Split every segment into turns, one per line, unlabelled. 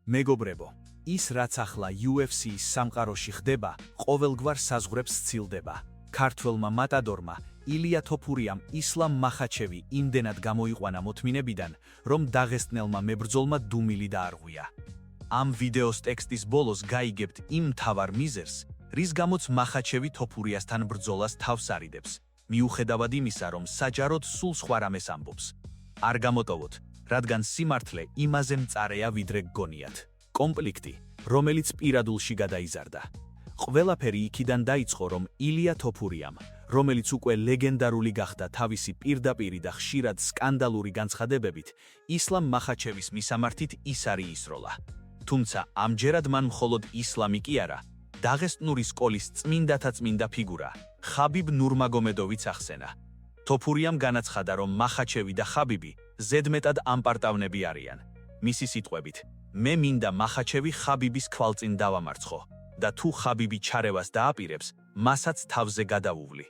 მეგობრებო, ის რაც ახლა UFC-ის სამყაროში ხდება, ყოველგვარ საზღვრებს სცილდება. ქართველმა მატადორმა ილია თოფურიამ ისლამ მახაჩევი იმდენად გამოიყვანა მოთმინებიდან, რომ დაღესტნელმა მებრძოლმა დუმილი დაარღვია. ამ ვიდეოს ტექსტის ბოლოს გაიგებთ იმ მთავარ მიზეზს, რის გამოც მახაჩევი თოფურიასთან ბრძოლას თავს არიდებს, მიუხედავად იმისა, რომ საჯაროდ სულ სხვა რამეს ამბობს. არ გამოტოვოთ, რადგან სიმართლე იმაზე მწარეა ვიდრე გგონიათ. კონფლიქტი, რომელიც პირადულში გადაიზარდა. ყველაფერი იქიდან დაიწყო, რომ ილია თოფურიამ, რომელიც უკვე ლეგენდარული გახდა თავისი პირდაპირი და ხშირად სკანდალური განცხადებებით, ისლამ მახაჩევის მისამართით ისარი ისროლა. თუმცა ამჯერად მან მხოლოდ ისლამი კი არა, დაღესტნური სკოლის წმინდათაწმინდა ფიგურა, ხაბიბ ნურმაგომედოვიც ახსენა. თოფურიამ განაცხადა, რომ მახაჩევი და ხაბიბი ზედმეტად ამპარტავნები არიან. მისი სიტყვებით, მე მინდა მახაჩევი ხაბიბის ქვალწინ დავამარცხო და თუ ხაბიბი ჩარევას დააპირებს, მასაც თავზე გადავუვლი.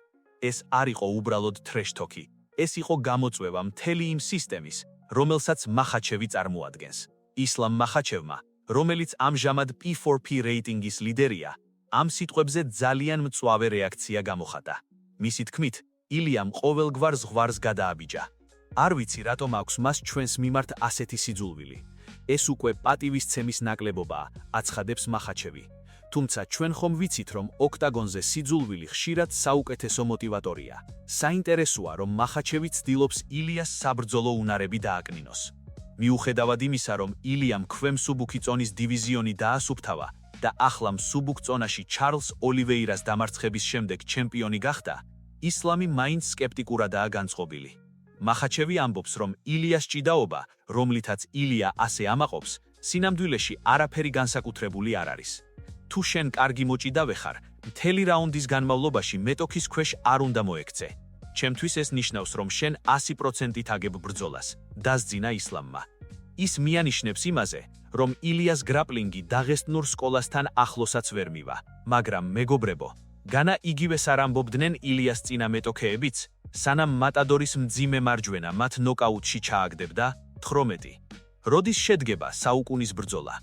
ეს არ იყო უბრალოდ ტრეშ-თოქი, ეს იყო გამოწვევა მთელი იმ სისტემის, რომელსაც მახაჩევი წარმოადგენს. ისლამ მახაჩევმა, რომელიც ამჟამად P4P რეიტინგის ლიდერია, ამ სიტყვებზე ძალიან მწვავე რეაქცია გამოხატა. მისი თქმით, ილიამ ყოველგვარ ზღვარს გადააბიჯა. არ ვიცი, რატომ აქვს მას ჩვენს მიმართ ასეთი სიძულვილი. ეს უკვე პატივისცემის ნაკლებობაა, აცხადებს მახაჩევი. თუმცა ჩვენ ხომ ვიცით, რომ ოქტაგონზე სიძულვილი ხშირად საუკეთესო მოტივატორია. საინტერესოა, რომ მახაჩევი ცდილობს ილიას საბრძოლო უნარები დააკნინოს. მიუხედავად იმისა, რომ ილიამ ქვემსუბუქი წონის დივიზიონი დაასუფთავა და ახლა მსუბუქ წონაში ჩარლს ოლივეირას დამარცხების შემდეგ ჩემპიონი გახდა, ისლამი მაინც სკეპტიკურადაა განწყობილი. მახაჩევი ამბობს, რომ ილიას ჭიდაობა, რომლითაც ილია ასე ამაყობს, სინამდვილეში არაფერი განსაკუთრებული არ არის. თუ შენ კარგი მოჭიდავე ხარ, მთელი რაუნდის განმავლობაში მეტოქის ქვეშ არ უნდა მოექცე. ჩემთვის ეს ნიშნავს, რომ შენ 100%-ით აგებ ბრძოლას, დასძინა ისლამმა. ის მიანიშნებს იმაზე, რომ ილიას გრაპლინგი დაღესტნურ სკოლასთან ახლოსაც ვერ მივა, მაგრამ მეგობრებო, განა იგივეს არ ამბობდნენ ილიას წინა მეტოქეებიც, სანამ მატადორის მძიმე მარჯვენა მათ ნოკაუტში ჩააგდებდა. 18. როდის შედგება საუკუნის ბრძოლა?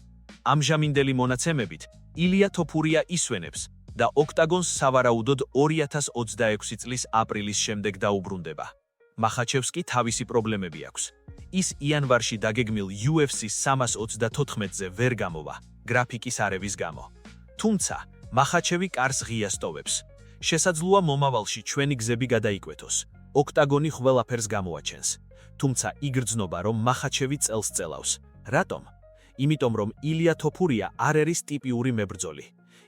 ამჟამინდელი მონაცემებით, ილია თოფურია ისვენებს და ოქტაგონს სავარაუდოდ 2026 წლის აპრილის შემდეგ დაუბრუნდება. მახაჩევს კი თავისი პრობლემები აქვს. ის იანვარში დაგეგმილ UFC 324-ზე ვერ გამოვა, გრაფიკის არევის გამო. თუმცა, მახაჩევი კარს ღიას ტოვებს. შესაძლოა მომავალში ჩვენი გზები გადაიკვეთოს. ოქტაგონი ყველაფერს გამოაჩენს. თუმცა იგრძნობა, რომ მახაჩევი წელს წელავს. რატომ? იმიტომ, რომ ილია თოფურია არ არის ტიპიური მებრძოლი.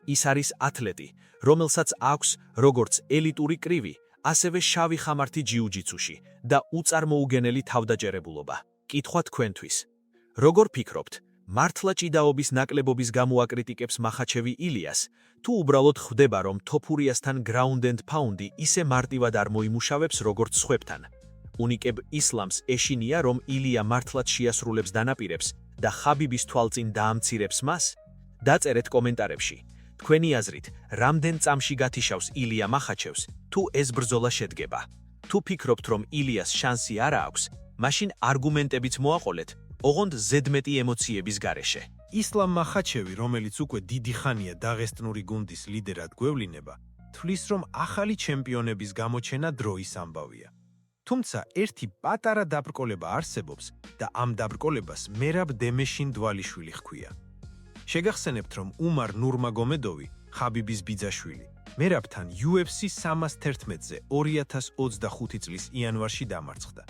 ის არის ათლეტი, რომელსაც აქვს როგორც ელიტური კრივი, ასევე შავი ხამართი ჯიუ-ჯიტსუში და უწარმოუგენელი თავდაჯერებულობა. კითხვა თქვენთვის. როგორ ფიქრობთ, მართლა ჭიდაობის ნაკლებობის გამო აკრიტიკებს მახაჩევი ილიას, თუ უბრალოდ ხვდება, რომ თოფურიასთან ground and pound-ი ისე მარტივად არ მოიმუშავებს, როგორც სხვებთან? უნიკებ ისლამს ეშინია, რომ ილია მართლაც შეასრულებს დანაპირებს და ხაბიბის თვალწინ დაამცირებს მას? დაწერეთ კომენტარებში. თქვენი აზრით, რამდენ წამში გათიშავს ილია მახაჩევს, თუ ეს ბრძოლა შედგება? თუ ფიქრობთ, რომ ილიას შანსი არ აქვს, მაშინ არგუმენტებიც მოაყოლეთ, ოღონდ ზედმეტი ემოციების გარეშე.
ისლამ მახაჩევი, რომელიც უკვე დიდი ხანია დაღესტნური გუნდის ლიდერად გვევლინება, თვლის, რომ ახალი ჩემპიონების გამოჩენა დროის ამბავია. თუმცა ერთი პატარა დაბრკოლება არსებობს და ამ დაბრკოლებას მერაბ დემეშინ-დვალიშვილი ჰქვია. შეგახსენებთ, რომ უმარ ნურმაგომედოვი, ხაბიბის ბიძაშვილი, მერაბთან UFC 311-ზე 2025 წლის იანვარში დამარცხდა.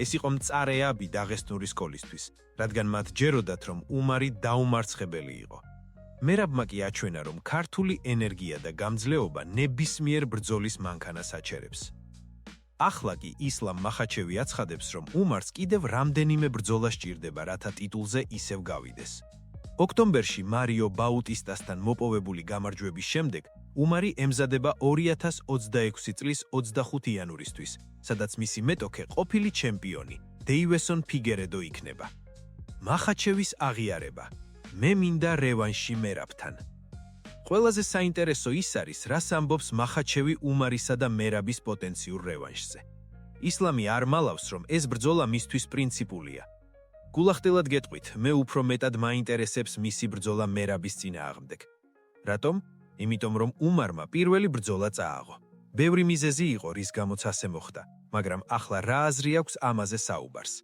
ეს იყო მწარე აბი დაღესტნური სკოლისთვის, რადგან მათ ჯეროდათ, რომ უმარი დაუმარცხებელი იყო. მერაბმა კი აჩვენა, რომ ქართული ენერგია და გამძლეობა ნებისმიერ ბრძოლის მანქანას აჩერებს. ახლა კი ისლამ მახაჩევი აცხადებს, რომ უმარს კიდევ რამდენიმე ბრძოლა სჭირდება, რათა ტიტულზე ისევ გავიდეს. ოქტომბერში მარიო ბაუტისტასთან მოპოვებული გამარჯვების შემდეგ, უმარი ემზადება 2026 წლის 25 იანვრისთვის, სადაც მისი მეტოქე ყოფილი ჩემპიონი, დეივესონ ფიგერედო იქნება. მახაჩევის აღიარება. მე მინდა რევანში მერაბთან. ყველაზე საინტერესო ის არის, რას ამბობს მახაჩევი უმარისა და მერაბის პოტენციურ რევანშზე. ისლამი არ მალავს, რომ ეს ბრძოლა მისთვის პრინციპულია. გულახდილად გეტყვით, მე უფრო მეტად მაინტერესებს მისი ბრძოლა მერაბის წინააღმდეგ. რატომ? იმიტომ რომ უმარმა პირველი ბრძოლა წააღო. ბევრი მიზეზი იყო, რის გამოც ასე მოხდა, მაგრამ ახლა რა აზრი აქვს ამაზე საუბარს.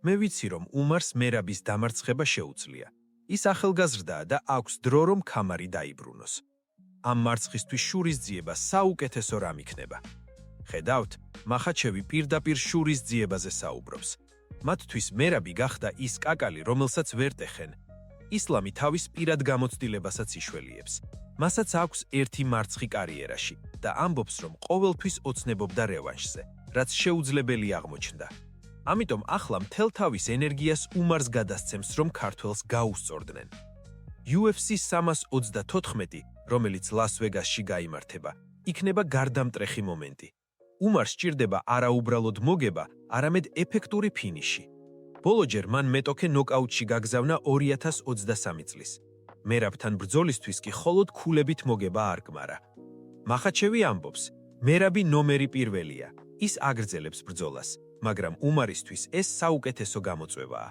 მე ვიცი, რომ უმარს მერაბის დამარცხება შეუძლია. ის ახალგაზრდაა და აქვს დრო, რომ ქამარი დაიბრუნოს. ამ მარცხისთვის შურისძიება საუკეთესო რამ იქნება. ხედავთ, მახაჩევი პირდაპირ შურისძიებაზე საუბრობს. მათთვის მერაბი გახდა ის კაკალი, რომელსაც ვერ ტეხენ. ისლამი თავის პირად გამოცდილებასაც იშველიებს. მასაც აქვს ერთი მარცხი კარიერაში და ამბობს, რომ ყოველთვის ოცნებობდა რევანშზე, რაც შეუძლებელი აღმოჩნდა. ამიტომ ახლა მთელ თავის ენერგიას უმარს გადასცემს, რომ ქართველს გაუსწორდნენ. UFC 324, რომელიც ლას-ვეგასში გაიმართება, იქნება გარდამტეხი მომენტი. უმარს სჭირდება არა უბრალოდ მოგება, არამედ ეფექტური ფინიში. ბოლოჯერ მან მეტოქე ნოკაუტში გაგზავნა 2023 წლის. მერაბთან ბრძოლისთვის კი მხოლოდ ქულებით მოგება არ გმარა. მახაჩევი ამბობს, მერაბი ნომერი პირველია. ის აგრძელებს ბრძოლას, მაგრამ უმარისთვის ეს საუკეთესო გამოწვევაა.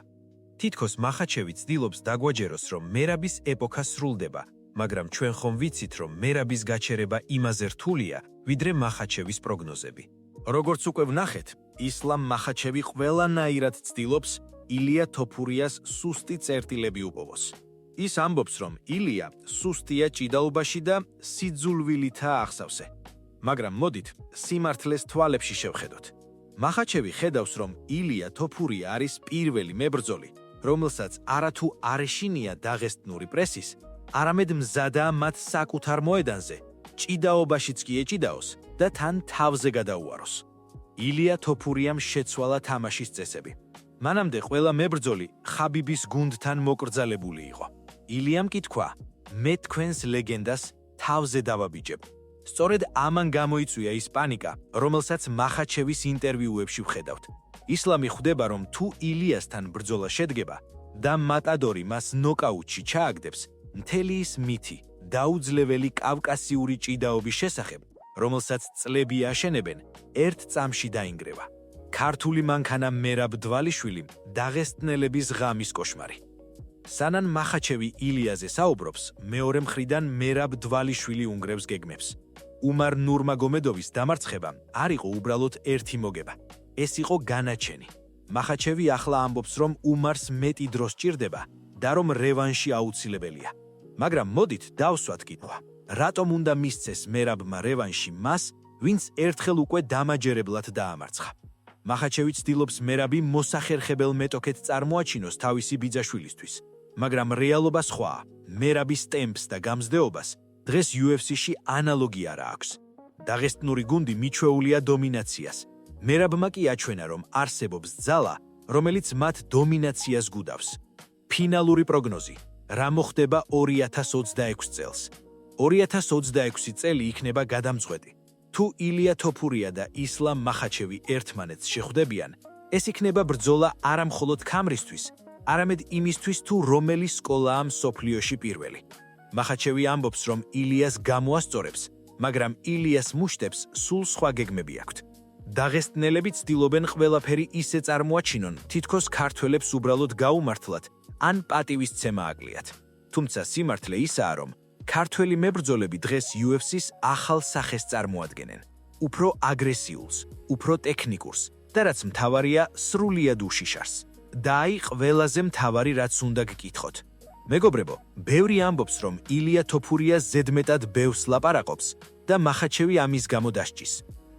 თითქოს მახაჩევი ცდილობს დაგვაჯეროს, რომ მერაბის ეპოქა სრულდება, მაგრამ ჩვენ ხომ ვიცით, რომ მერაბის გაჩერება იმაზე რთულია, ვიდრე მახაჩევის პროგნოზები.
როგორც უკვე ვნახეთ, ისლამ მახაჩევი ყველანაირად ცდილობს ილია თოფურიას სუსტი წერტილები უპოვოს. ის ამბობს, რომ ილია სუსტია ჭიდაობაში და სიძულვილითაა აღსავსე. მაგრამ მოდით, სიმართლეს თვალებში შევხედოთ. მახაჩევი ხედავს, რომ ილია თოფურია არის პირველი მებრძოლი, რომელსაც არათუ არ ეშინია დაღესტნური პრესის, არამედ მზადაა მათ საკუთარ მოედანზე, ჭიდაობაშიც კი ეჭიდაოს და თან თავზე გადაუაროს. ილია თოფურიამ შეცვალა თამაშის წესები. მანამდე ყველა მებრძოლი ხაბიბის გუნდთან მოკრძალებული იყო. ილიამ კი თქვა, მე თქვენს ლეგენდას თავზე დავაბიჯებ. სწორედ ამან გამოიწვია ის პანიკა, რომელსაც მახაჩევის ინტერვიუებში ვხედავთ. ისლამი ხვდება, რომ თუ ილიასთან ბრძოლა შედგება და მატადორი მას ნოკაუტში ჩააგდებს, მთელი ის მითი, დაუძლეველი კავკასიური ჭიდაობის შესახებ, რომელსაც წლები აშენებენ, ერთ წამში დაინგრევა. ქართული მანქანა მერაბ დვალიშვილიმ დაღესტნელების ღამის კოშმარი. სანან მახაჩევი ილიაზე საუბრობს, მეორე მხრიდან მერაბ დვალიშვილი უნგრევს გეგმებს. უმარ ნურმაგომედოვის დამარცხება არ იყო უბრალოდ ერთი მოგება. ეს იყო განაჩენი. მახაჩევი ახლა ამბობს, რომ უმარს მეტი დრო სჭირდება და რომ რევანში აუცილებელია. მაგრამ მოდით დავსვათ კითხვა. რატომ უნდა მისცეს მერაბმა რევანში მას, ვინც ერთხელ უკვე დამაჯერებლად დაამარცხა? მახაჩევი ცდილობს მერაბი მოსახერხებელ მეტოქეთ წარმოაჩინოს თავისი ბიძაშვილისთვის. მაგრამ რეალობა სხვაა. მერაბის ტემპს და გამზდეობას დღეს UFC-ში ანალოგია რა აქვს. დაღესტნური გუნდი მიჩვეულია დომინაციას. მერაბმა კი აჩვენა, რომ არსებობს ძალა, რომელიც მათ დომინაციას გუდავს. ფინალური პროგნოზი. რა მოხდება 2026 წელს? 2026 წელი იქნება გადამწყვეტი. თუ ილია თოფურია და ისლამ მახაჩევი ერთმანეთს შეხვდებიან, ეს იქნება ბრძოლა არა მხოლოდ ქამრისთვის, არამედ იმისთვის, თუ რომელი სკოლაა მსოფლიოში პირველი. მახაჩევი ამბობს, რომ ილიას გამოასწორებს, მაგრამ ილიას მუშტებს სულ სხვა გეგმები აქვთ. დაღესტნელები ცდილობენ ყველაფერი ისე წარმოაჩინონ, თითქოს ქართველებს უბრალოდ გაუმართლათ, ან პატივისცემა აკლიათ. თუმცა სიმართლე ისაა, რომ ქართველი მებრძოლები დღეს UFC-ს ახალ სახეს წარმოადგენენ. უფრო აგრესიულს, უფრო ტექნიკურს და რაც მთავარია, სრულიად უშიშარს. და აი ყველაზე მთავარი რაც უნდა გკითხოთ. მეგობრებო, ბევრი ამბობს, რომ ილია თოფურია ზედმეტად ბევრს ლაპარაკობს და მახაჩევი ამის გამო დასჭის.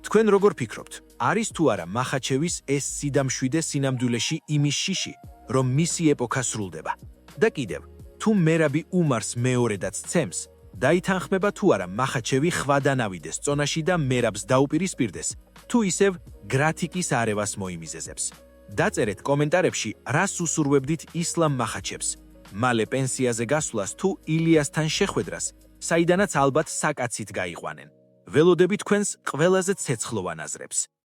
თქვენ როგორ ფიქრობთ, არის თუ არა მახაჩევის ეს სიდამშვიდე სინამდვილეში იმის შიში, რომ მისი ეპოქა სრულდება? და კიდევ, თუ მერაბი უმარს მეორედაც ცემს, დაითანხმება თუ არა მახაჩევი ხვადანავიდეს წონაში და მერაბს დაუპირისპირდეს, თუ ისევ გრათიკის არევას მოიმიზეზებს. დაწერეთ კომენტარებში, რას უსურვებდით ისლამ მახაჩევს, მალე პენსიაზე გასვლას თუ ილიასთან შეხვედრას, საიდანაც ალბათ საკაცით გაიყვანენ. ველოდები თქვენს ყველაზე ცეცხლოვან აზრებს.